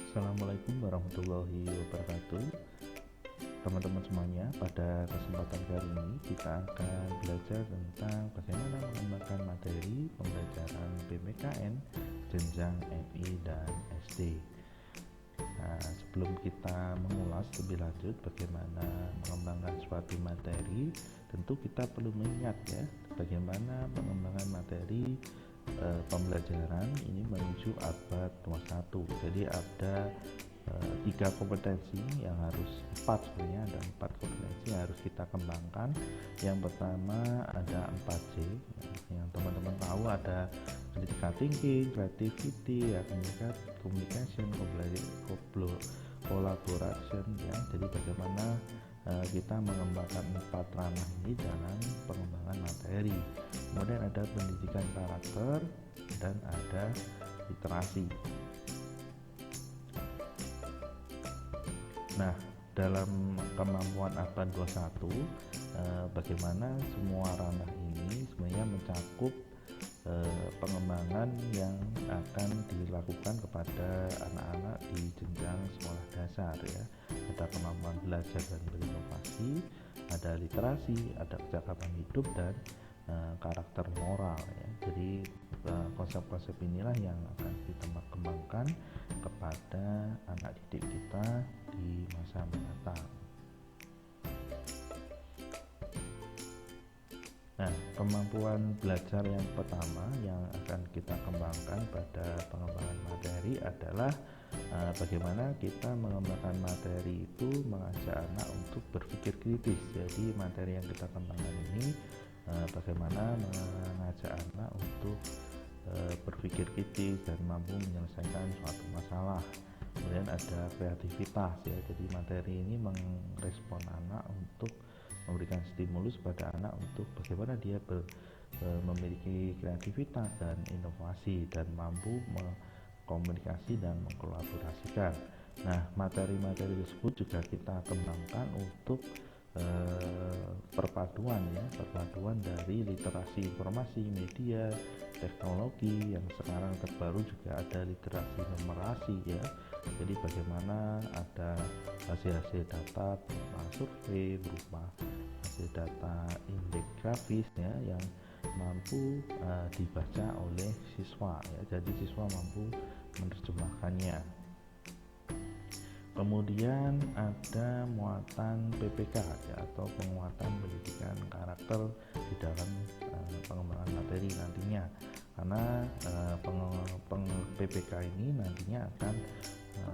Assalamualaikum warahmatullahi wabarakatuh. Teman-teman semuanya, pada kesempatan kali ini kita akan belajar tentang bagaimana mengembangkan materi pembelajaran PPKN jenjang MI dan SD. Nah, sebelum kita mengulas lebih lanjut bagaimana mengembangkan suatu materi, tentu kita perlu mengingat ya, bagaimana pengembangan materi pembelajaran ini menuju abad 21. Jadi ada 3 kompetensi yang harus sebenarnya ada 4 kompetensi yang harus kita kembangkan. Yang pertama ada 4C yang teman-teman tahu, ada critical thinking, creativity, ya, communication, collaboration ya. Jadi bagaimana kita mengembangkan 4 ranah ini dalam pengembangan materi. Kemudian ada pendidikan karakter dan ada literasi. Nah, dalam kemampuan abad 21, bagaimana semua ranah ini sebenarnya mencakup pengembangan yang akan dilakukan kepada anak-anak di jenjang sekolah dasar ya. Ada kemampuan belajar dan berinovasi, ada literasi, ada kecakapan hidup, dan karakter moral ya. Jadi konsep-konsep inilah yang akan kita kembangkan kepada anak didik kita di masa mendatang. Nah, kemampuan belajar yang pertama yang akan kita kembangkan pada pengembangan materi adalah bagaimana kita mengembangkan materi itu mengajak anak untuk berpikir kritis. Jadi materi yang kita kembangkan ini bagaimana mengajak anak untuk berpikir kritis dan mampu menyelesaikan suatu masalah. Kemudian ada kreativitas ya. Jadi materi ini merespon anak untuk memberikan stimulus pada anak untuk bagaimana dia memiliki kreativitas dan inovasi dan mampu komunikasi dan mengkolaborasikan. Nah, materi-materi tersebut juga kita kembangkan untuk perpaduan dari literasi informasi, media, teknologi, yang sekarang terbaru juga ada literasi numerasi ya. Jadi bagaimana ada hasil-hasil data berupa survei, berupa hasil data indeks grafis ya, yang mampu dibaca oleh siswa ya. Jadi siswa mampu menerjemahkannya. Kemudian ada muatan PPK ya, atau penguatan pendidikan karakter di dalam pengembangan materi nantinya, karena PPK ini nantinya akan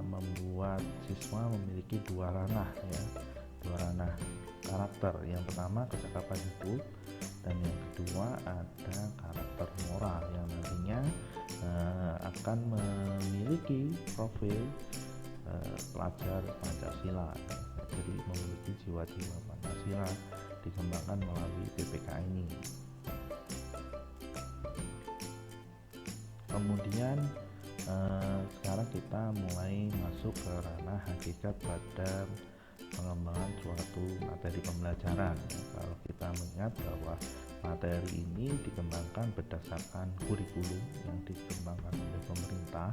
membuat siswa memiliki dua ranah karakter. Yang pertama kecakapan hidup, dan yang kedua ada karakter moral yang nantinya akan memiliki profil pelajar Pancasila. Jadi memiliki jiwa-jiwa Pancasila dikembangkan melalui PPK ini. Kemudian sekarang kita mulai masuk ke ranah hakikat pada pengembangan suatu materi pembelajaran. Kalau kita mengingat bahwa materi ini dikembangkan berdasarkan kurikulum yang dikembangkan oleh pemerintah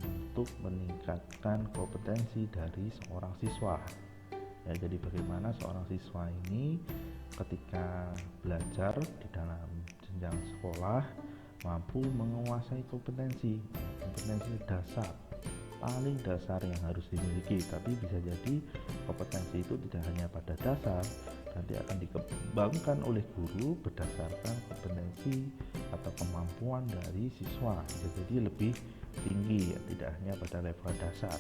untuk meningkatkan kompetensi dari seorang siswa ya. Jadi bagaimana seorang siswa ini ketika belajar di dalam jenjang sekolah mampu menguasai kompetensi dasar, paling dasar yang harus dimiliki. Tapi bisa jadi kompetensi itu tidak hanya pada dasar, nanti akan dikembangkan oleh guru berdasarkan kompetensi atau kemampuan dari siswa, bisa jadi lebih tinggi ya, tidak hanya pada level dasar.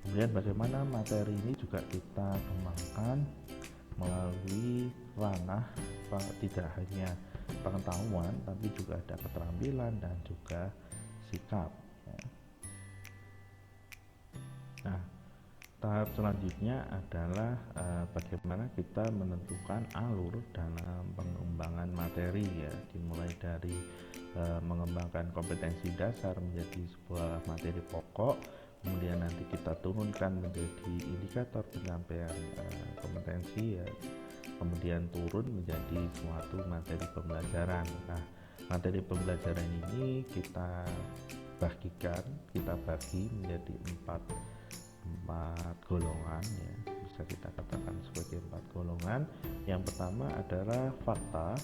Kemudian bagaimana materi ini juga kita kembangkan melalui ranah tidak hanya pengetahuan, tapi juga ada keterampilan dan juga sikap ya. Nah, tahap selanjutnya adalah bagaimana kita menentukan alur dalam pengembangan materi ya, dimulai dari mengembangkan kompetensi dasar menjadi sebuah materi pokok, kemudian nanti kita turunkan menjadi indikator pencapaian kompetensi ya, kemudian turun menjadi suatu materi pembelajaran. Nah, materi pembelajaran ini kita kita bagi menjadi empat golongan ya, bisa kita katakan sebagai 4 golongan. Yang pertama adalah fakta,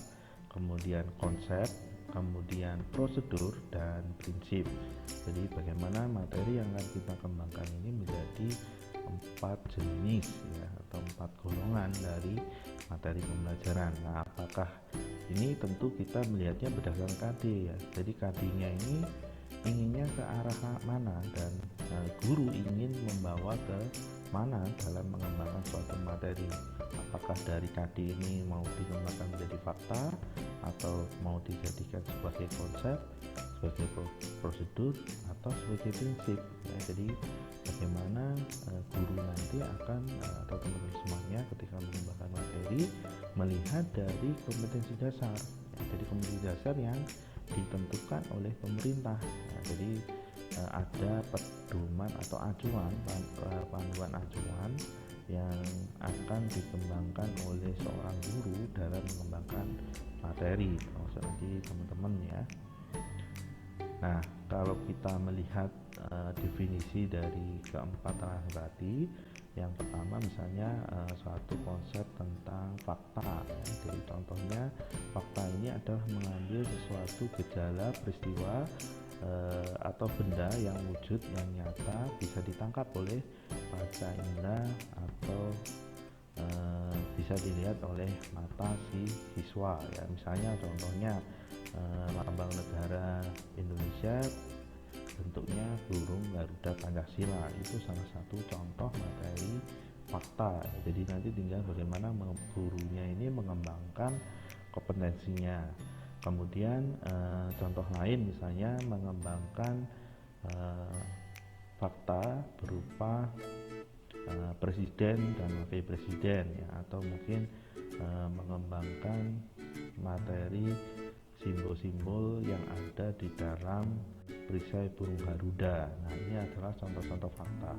kemudian konsep, kemudian prosedur, dan prinsip. Jadi bagaimana materi yang akan kita kembangkan ini menjadi 4 jenis ya, atau 4 golongan dari materi pembelajaran. Nah, apakah ini tentu kita melihatnya berdasarkan KD ya. Jadi KD-nya ini inginnya ke arah mana, dan guru ingin membawa ke mana dalam mengembangkan suatu materi. Apakah dari KD ini mau dikembangkan menjadi fakta, atau mau dijadikan sebagai konsep, sebagai prosedur, atau sebagai prinsip ya. Jadi bagaimana guru nanti akan atau teman-teman semuanya ketika mengembangkan materi melihat dari kompetensi dasar ya. Jadi kompetensi dasar yang ditentukan oleh pemerintah ya. Jadi ada pedoman atau acuan, panduan acuan yang akan dikembangkan oleh seorang guru dalam mengembangkan materi. Nanti teman-teman ya. Nah, kalau kita melihat definisi dari keempat tadi, yang pertama misalnya suatu konsep tentang fakta ya. Jadi contohnya, fakta ini adalah mengambil sesuatu gejala, peristiwa atau benda yang wujud, yang nyata, bisa ditangkap oleh panca indera atau bisa dilihat oleh mata si siswa ya. Misalnya contohnya lambang negara Indonesia bentuknya burung Garuda Pancasila, itu salah satu contoh materi fakta. Jadi nanti tinggal bagaimana gurunya ini mengembangkan kompetensinya. Kemudian contoh lain misalnya mengembangkan fakta berupa presiden dan wakil presiden ya, atau mungkin mengembangkan materi simbol-simbol yang ada di dalam perisai burung Garuda. Nah, ini adalah contoh-contoh fakta.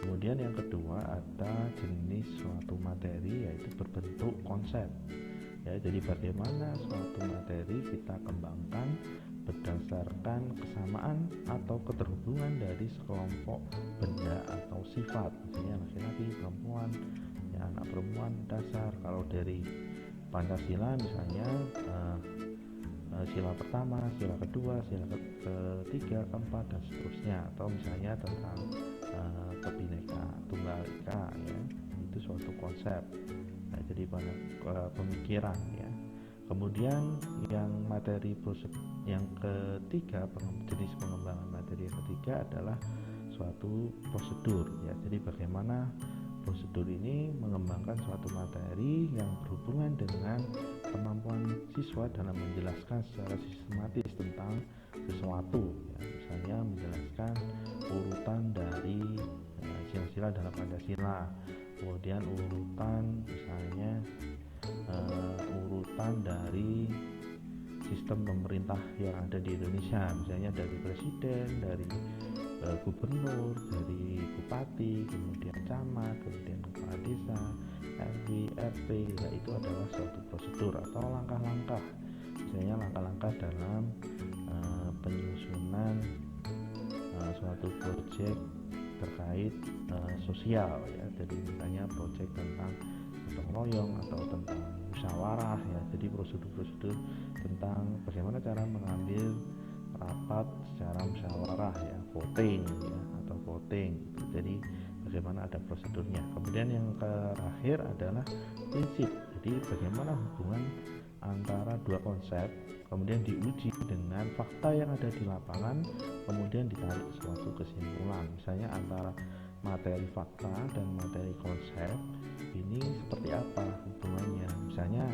Kemudian yang kedua ada jenis suatu materi, yaitu berbentuk konsep ya. Jadi bagaimana suatu materi kita kembangkan berdasarkan kesamaan atau keterhubungan dari sekelompok benda atau sifat, misalnya laki-laki, perempuan ya, anak perempuan dasar. Kalau dari Pancasila misalnya sila pertama, sila kedua, sila ketiga, keempat, dan seterusnya. Atau misalnya tentang Bhinneka Tunggal Ika ya, itu suatu konsep. Nah, jadi banyak pemikiran ya. Kemudian yang materi yang ketiga, jenis pengembangan materi yang ketiga adalah suatu prosedur ya. Jadi bagaimana prosedur ini mengembangkan suatu materi yang berhubungan dengan kemampuan siswa dalam menjelaskan secara sistematis tentang sesuatu ya. Misalnya menjelaskan urutan dari sila-sila dalam Pancasila, kemudian urutan misalnya urutan dari sistem pemerintah yang ada di Indonesia, misalnya dari presiden, dari gubernur, dari bupati, kemudian camat, kemudian kepala desa, RW, RT ya. Itu adalah suatu prosedur atau langkah-langkah, misalnya langkah-langkah dalam penyusunan suatu proyek terkait sosial ya. Jadi misalnya proyek tentang gotong royong atau tentang musyawarah ya. Jadi prosedur-prosedur tentang bagaimana cara mengambil rapat secara musyawarah ya, voting ya, atau voting. Jadi bagaimana ada prosedurnya. Kemudian yang terakhir adalah prinsip. Jadi bagaimana hubungan antara dua konsep kemudian diuji dengan fakta yang ada di lapangan, kemudian ditarik suatu kesimpulan. Misalnya antara materi fakta dan materi konsep ini seperti apa hubungannya. Misalnya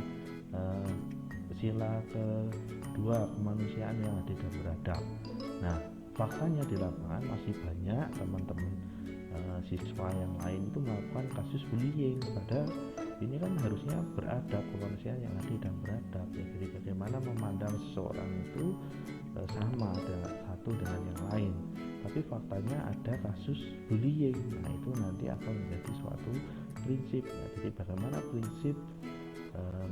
sila kedua, kemanusiaan yang adil dan beradab. Nah, faktanya di lapangan masih banyak teman-teman siswa yang lain itu melakukan kasus bullying, padahal ini kan harusnya beradab, kemanusiaan yang adil dan beradab ya. Jadi bagaimana memandang seseorang itu sama satu dengan yang lain, tapi faktanya ada kasus bullying. Nah, itu nanti akan menjadi suatu prinsip ya. Jadi bagaimana prinsip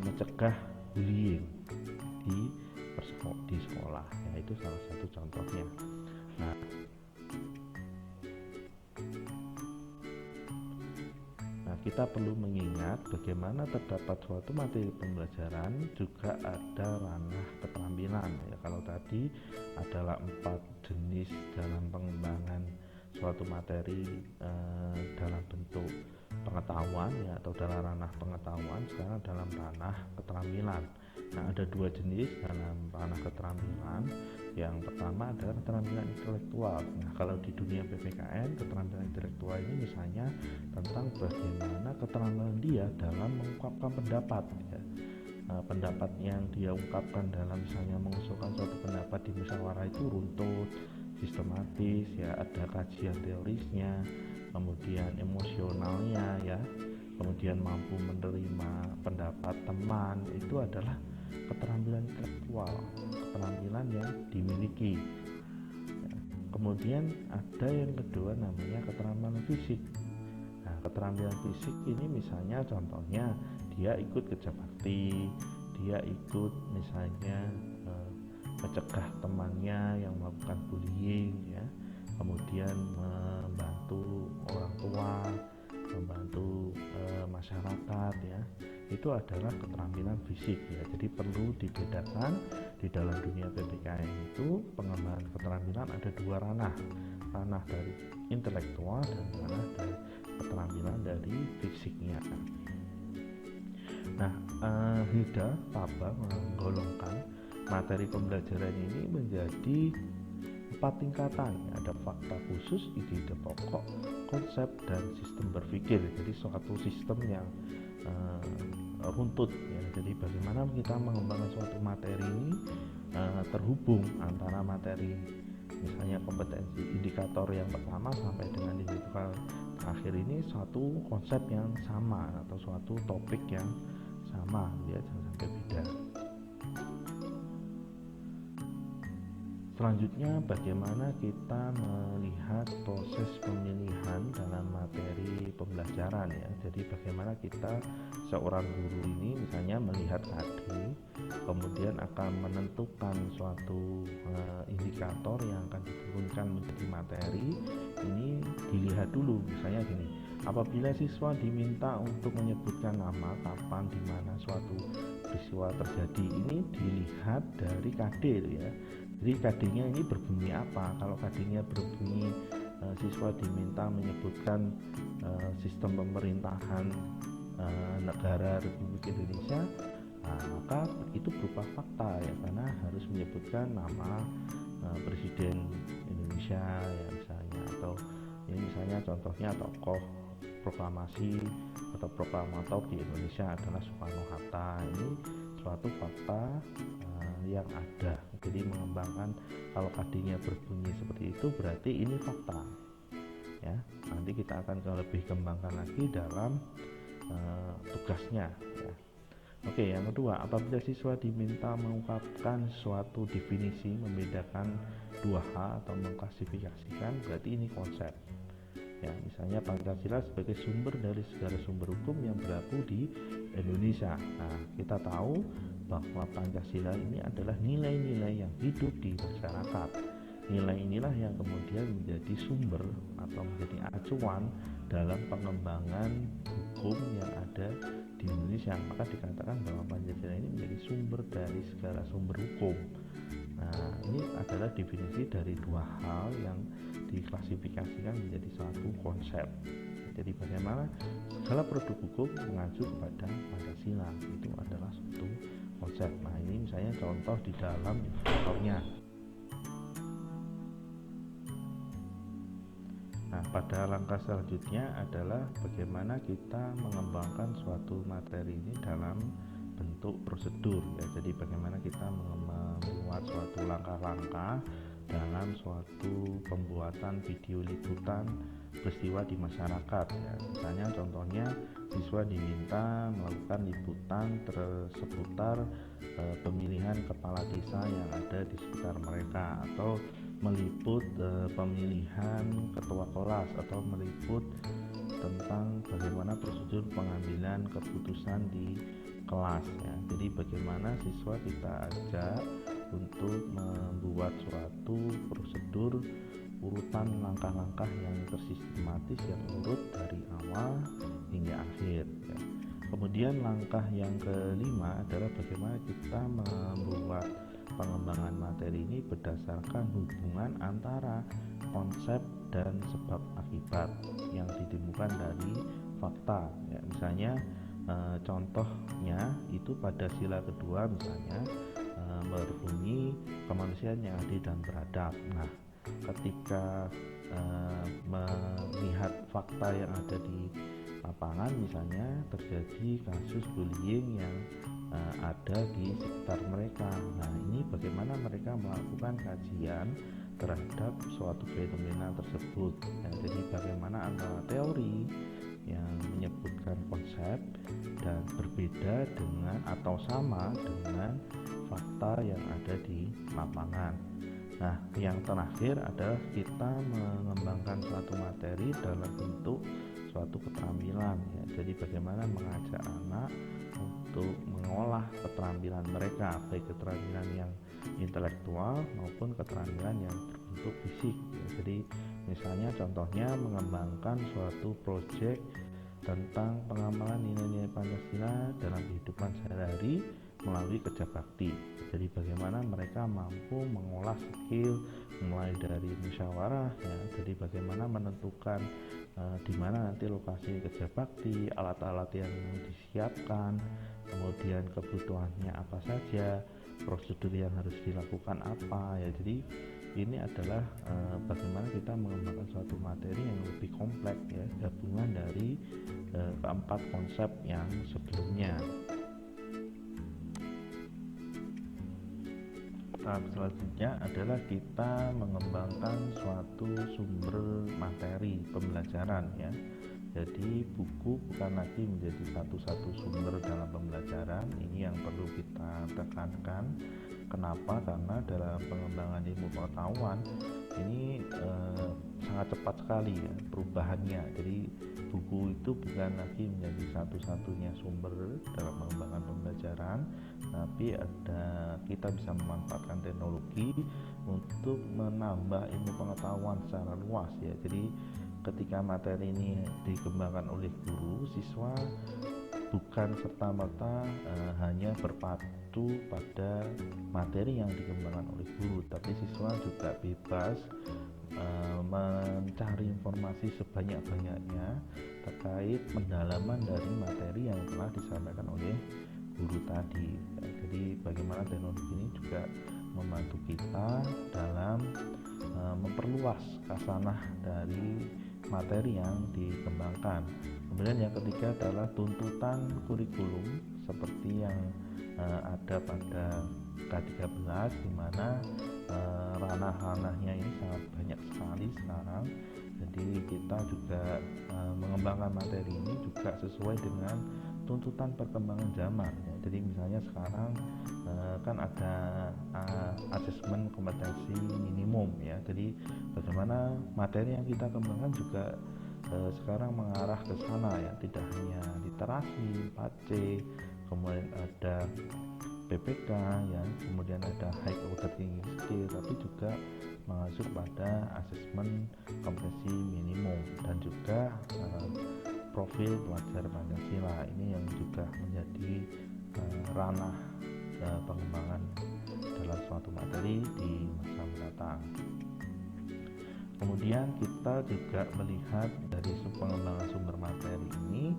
mencegah bullying di sekolah ya, itu salah satu contohnya. Nah, kita perlu mengingat bagaimana terdapat suatu materi pembelajaran juga ada ranah keterampilan ya. Kalau tadi adalah 4 jenis dalam pengembangan suatu materi dalam bentuk pengetahuan ya, atau dalam ranah pengetahuan, sekarang dalam ranah keterampilan. Nah, ada 2 jenis dalam ranah keterampilan. Yang pertama adalah keterampilan intelektual. Nah, kalau di dunia PPKN, keterampilan intelektual ini misalnya tentang bagaimana keterampilan dia dalam mengungkapkan pendapat ya. Pendapat yang dia ungkapkan dalam misalnya mengusulkan suatu pendapat di musyawarah itu runtut, sistematis ya, ada kajian teorisnya, kemudian emosionalnya ya, kemudian mampu menerima pendapat teman. Itu adalah keterampilan intelektual, keterampilan yang dimiliki ya. Kemudian ada yang kedua namanya keterampilan fisik. Nah, keterampilan fisik ini misalnya contohnya dia ikut kerja bakti, dia ikut misalnya mencegah temannya yang melakukan bullying ya, kemudian membantu orang tua, membantu masyarakat ya. Itu adalah keterampilan fisik ya. Jadi perlu dibedakan di dalam dunia PPKN itu pengembangan keterampilan ada 2 ranah. Ranah dari intelektual dan ranah dari keterampilan dari fisiknya. Nah, Hilda Paba menggolongkan materi pembelajaran ini menjadi 4 tingkatan. Ada fakta khusus, ide-ide pokok, konsep, dan sistem berpikir. Jadi suatu sistem yang runtut ya. Jadi bagaimana kita mengembangkan suatu materi ini terhubung antara materi misalnya kompetensi indikator yang pertama sampai dengan indikator terakhir ini suatu konsep yang sama atau suatu topik yang sama ya, jangan sampai beda. Selanjutnya bagaimana kita melihat proses pemilihan dalam materi pembelajaran ya. Jadi bagaimana kita seorang guru ini misalnya melihat KD, kemudian akan menentukan suatu indikator yang akan diturunkan menjadi materi. Ini dilihat dulu misalnya gini, apabila siswa diminta untuk menyebutkan nama, kapan, di mana suatu peristiwa terjadi, ini dilihat dari KD ya. Jadi KD-nya ini berbunyi apa? Kalau KD-nya berbunyi siswa diminta menyebutkan sistem pemerintahan negara Republik Indonesia, maka itu berupa fakta ya, karena harus menyebutkan nama Presiden Indonesia ya misalnya, atau ini misalnya contohnya tokoh proklamasi atau proklamator di Indonesia adalah Soekarno-Hatta. Ini suatu fakta yang ada. Jadi mengembangkan kalau KD-nya berbunyi seperti itu berarti ini fakta ya. Nanti kita akan lebih kembangkan lagi dalam tugasnya ya. Oke, yang kedua, apabila siswa diminta mengungkapkan suatu definisi, membedakan 2 hal atau mengklasifikasikan, berarti ini konsep ya. Misalnya Pancasila sebagai sumber dari segala sumber hukum yang berlaku di Indonesia. Nah, kita tahu bahwa Pancasila ini adalah nilai-nilai yang hidup di masyarakat. Nilai inilah yang kemudian menjadi sumber atau menjadi acuan dalam pengembangan hukum yang ada di Indonesia. Maka dikatakan bahwa Pancasila ini menjadi sumber dari segala sumber hukum. Nah, ini adalah definisi dari 2 hal yang diklasifikasikan menjadi satu konsep. Jadi bagaimana segala produk hukum mengacu kepada Pancasila, itu adalah suatu konsep. Nah, ini misalnya contoh di dalam indikatornya. Nah, pada langkah selanjutnya adalah bagaimana kita mengembangkan suatu materi ini dalam bentuk prosedur ya. Jadi bagaimana kita membuat suatu langkah-langkah dalam suatu pembuatan video liputan peristiwa di masyarakat ya. Misalnya contohnya siswa diminta melakukan liputan seputar pemilihan kepala desa yang ada di sekitar mereka, atau meliput pemilihan ketua kelas, atau meliput tentang bagaimana prosedur pengambilan keputusan di kelas ya. Jadi bagaimana siswa kita ajak untuk membuat suatu prosedur urutan langkah-langkah yang tersistematis yang urut dari awal hingga akhir ya. Kemudian langkah yang kelima adalah bagaimana kita membuat pengembangan materi ini berdasarkan hubungan antara konsep dan sebab akibat yang ditemukan dari fakta ya. Misalnya contohnya itu pada sila kedua misalnya berbunyi kemanusiaan yang adil dan beradab. Nah, ketika melihat fakta yang ada di lapangan, misalnya terjadi kasus bullying yang ada di sekitar mereka. Nah, ini bagaimana mereka melakukan kajian terhadap suatu fenomena tersebut ya. Jadi bagaimana antara teori yang menyebutkan konsep dan berbeda dengan atau sama dengan fakta yang ada di lapangan. Nah, yang terakhir adalah kita mengembangkan suatu materi dalam bentuk suatu keterampilan ya. Jadi bagaimana mengajak anak untuk mengolah keterampilan mereka, baik keterampilan yang intelektual maupun keterampilan yang berbentuk fisik ya. Jadi misalnya contohnya mengembangkan suatu proyek tentang pengamalan nilai-nilai Pancasila dalam kehidupan sehari-hari melalui kerja bakti. Jadi bagaimana mereka mampu mengolah skill mulai dari musyawarah ya. Jadi bagaimana menentukan di mana nanti lokasi kerja bakti, alat-alat yang disiapkan, kemudian kebutuhannya apa saja, prosedur yang harus dilakukan apa ya. Jadi ini adalah bagaimana kita mengembangkan suatu materi yang lebih kompleks ya, gabungan dari keempat konsep yang sebelumnya. Tahap selanjutnya adalah kita mengembangkan suatu sumber materi pembelajaran ya. Jadi buku bukan lagi menjadi satu-satu sumber dalam pembelajaran. Ini yang perlu kita tekankan. Kenapa? Karena dalam pengembangan ilmu pengetahuan ini sangat cepat sekali ya perubahannya. Jadi buku itu bukan lagi menjadi satu-satunya sumber dalam pengembangan pembelajaran, tapi kita bisa memanfaatkan teknologi untuk menambah ilmu pengetahuan secara luas ya. Jadi ketika materi ini dikembangkan oleh guru, siswa bukan serta-merta hanya berpacu pada materi yang dikembangkan oleh guru, tapi siswa juga bebas mencari informasi sebanyak-banyaknya terkait pendalaman dari materi yang telah disampaikan oleh guru tadi. Jadi bagaimana teknologi ini juga membantu kita dalam memperluas khasanah dari materi yang dikembangkan. Kemudian yang ketiga adalah tuntutan kurikulum seperti yang ada pada K13, di mana ranah-ranahnya ini sangat banyak sekali sekarang. Jadi kita juga mengembangkan materi ini juga sesuai dengan tuntutan perkembangan zaman ya. Jadi misalnya sekarang kan ada asesmen kompetensi minimum ya. Jadi bagaimana materi yang kita kembangkan juga sekarang mengarah ke sana ya, tidak hanya literasi 4C, kemudian ada PPK ya, kemudian ada high order thinking skill, tapi juga masuk pada asesmen kompetensi minimum dan juga profil pelajar Pancasila. Ini yang juga menjadi ranah pengembangan dalam suatu materi di masa mendatang. Kemudian kita juga melihat dari pengembangan sumber materi ini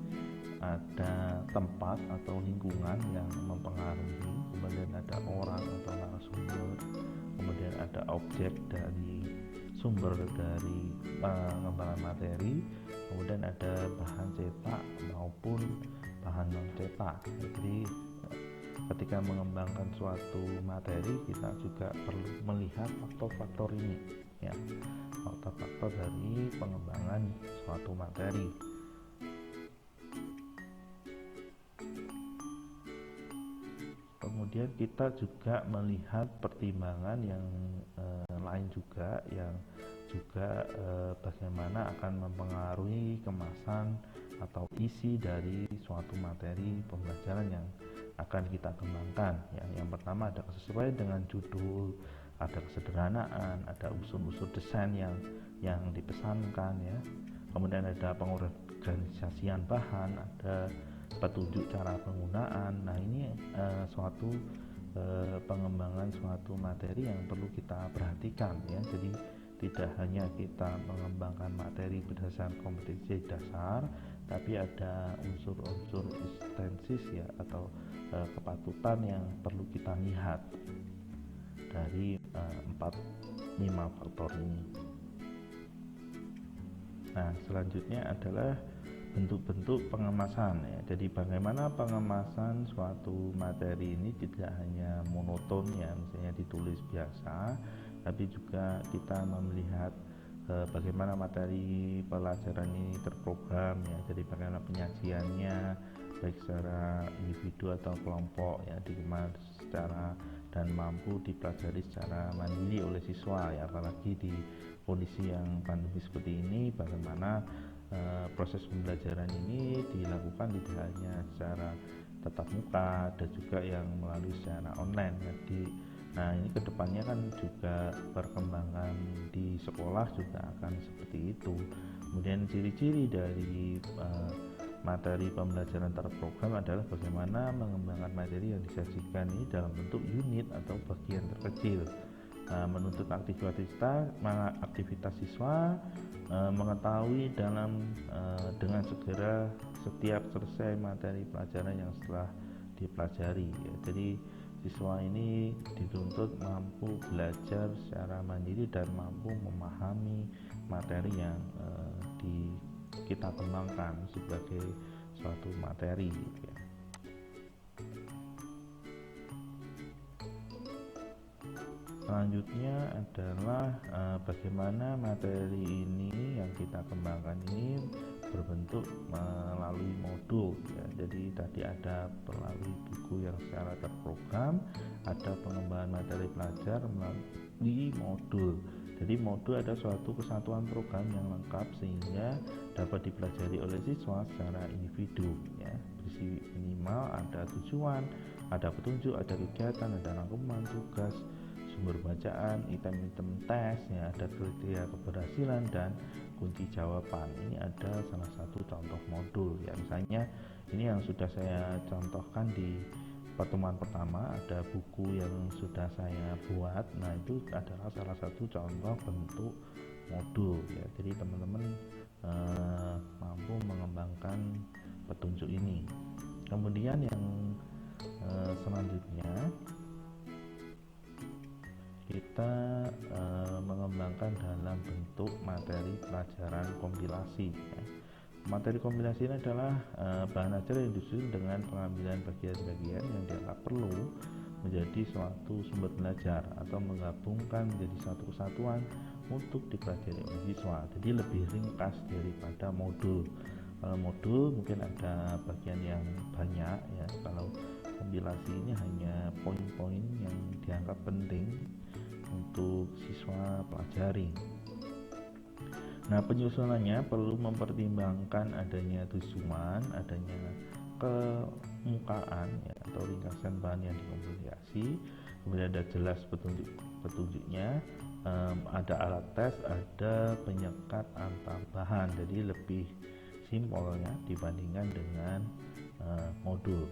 ada tempat atau lingkungan yang mempengaruhi, kemudian ada orang atau narasumber, kemudian ada objek dari sumber dari pengembangan materi, kemudian ada bahan cetak maupun bahan non cetak. Jadi ketika mengembangkan suatu materi kita juga perlu melihat faktor-faktor ini ya, faktor-faktor dari pengembangan suatu materi. Kemudian kita juga melihat pertimbangan yang lain juga, yang juga bagaimana akan mempengaruhi kemasan atau isi dari suatu materi pembelajaran yang akan kita kembangkan ya. Yang pertama ada kesesuaian dengan judul, ada kesederhanaan, ada unsur-unsur desain yang dipesankan ya. Kemudian ada pengorganisasian bahan, ada petunjuk cara penggunaan. Nah, ini suatu pengembangan suatu materi yang perlu kita perhatikan ya. Jadi tidak hanya kita mengembangkan materi berdasarkan kompetensi dasar, tapi ada unsur-unsur eksistensis ya, atau kepatutan yang perlu kita lihat dari 4-5 faktor ini. Nah, selanjutnya adalah bentuk-bentuk pengemasan ya. Jadi bagaimana pengemasan suatu materi ini tidak hanya monoton ya, misalnya ditulis biasa, tapi juga kita melihat bagaimana materi pelajaran ini terprogram ya. Jadi bagaimana penyajiannya baik secara individu atau kelompok ya, dikemas secara dan mampu dipelajari secara mandiri oleh siswa ya. Apalagi di kondisi yang pandemi seperti ini, bagaimana proses pembelajaran ini dilakukan tidak hanya secara tatap muka, ada juga yang melalui secara online ya. Nah, ini kedepannya kan juga perkembangan di sekolah juga akan seperti itu. Kemudian ciri-ciri dari materi pembelajaran terprogram adalah bagaimana mengembangkan materi yang disajikan ini dalam bentuk unit atau bagian terkecil, menuntut aktivitas siswa mengetahui dengan segera setiap selesai materi pelajaran yang setelah dipelajari ya. Jadi siswa ini dituntut mampu belajar secara mandiri dan mampu memahami materi yang kita kembangkan sebagai suatu materi ya. Selanjutnya adalah bagaimana materi ini yang kita kembangkan ini berbentuk melalui modul ya. Jadi tadi ada melalui buku yang secara terprogram, ada pengembangan materi pelajar melalui modul. Jadi modul ada suatu kesatuan program yang lengkap sehingga dapat dipelajari oleh siswa secara individu ya. Berisi minimal ada tujuan, ada petunjuk, ada kegiatan, ada rangkuman tugas, sumber bacaan, item-item tes ya, ada kriteria keberhasilan dan kunci jawaban. Ini ada salah satu contoh modul ya. Misalnya ini yang sudah saya contohkan di pertemuan pertama, ada buku yang sudah saya buat. Nah, itu adalah salah satu contoh bentuk modul ya. Jadi teman-teman mampu mengembangkan petunjuk ini. Kemudian yang selanjutnya kita mengembangkan dalam bentuk materi pelajaran kompilasi ya. Materi kompilasi ini adalah bahan ajar yang disusun dengan pengambilan bagian-bagian yang dianggap perlu menjadi suatu sumber belajar atau menggabungkan menjadi satu kesatuan untuk dipelajari oleh siswa. Jadi lebih ringkas daripada modul. Kalau modul mungkin ada bagian yang banyak ya. Kalau kompilasi ini hanya poin-poin yang dianggap penting untuk siswa pelajari. Nah, penyusunannya perlu mempertimbangkan adanya tujuan, adanya kemukaan ya, atau ringkasan bahan yang dikompilasi, kemudian ada jelas petunjuknya, ada alat tes, ada penyekat antar bahan. Jadi lebih simpelnya dibandingkan dengan modul.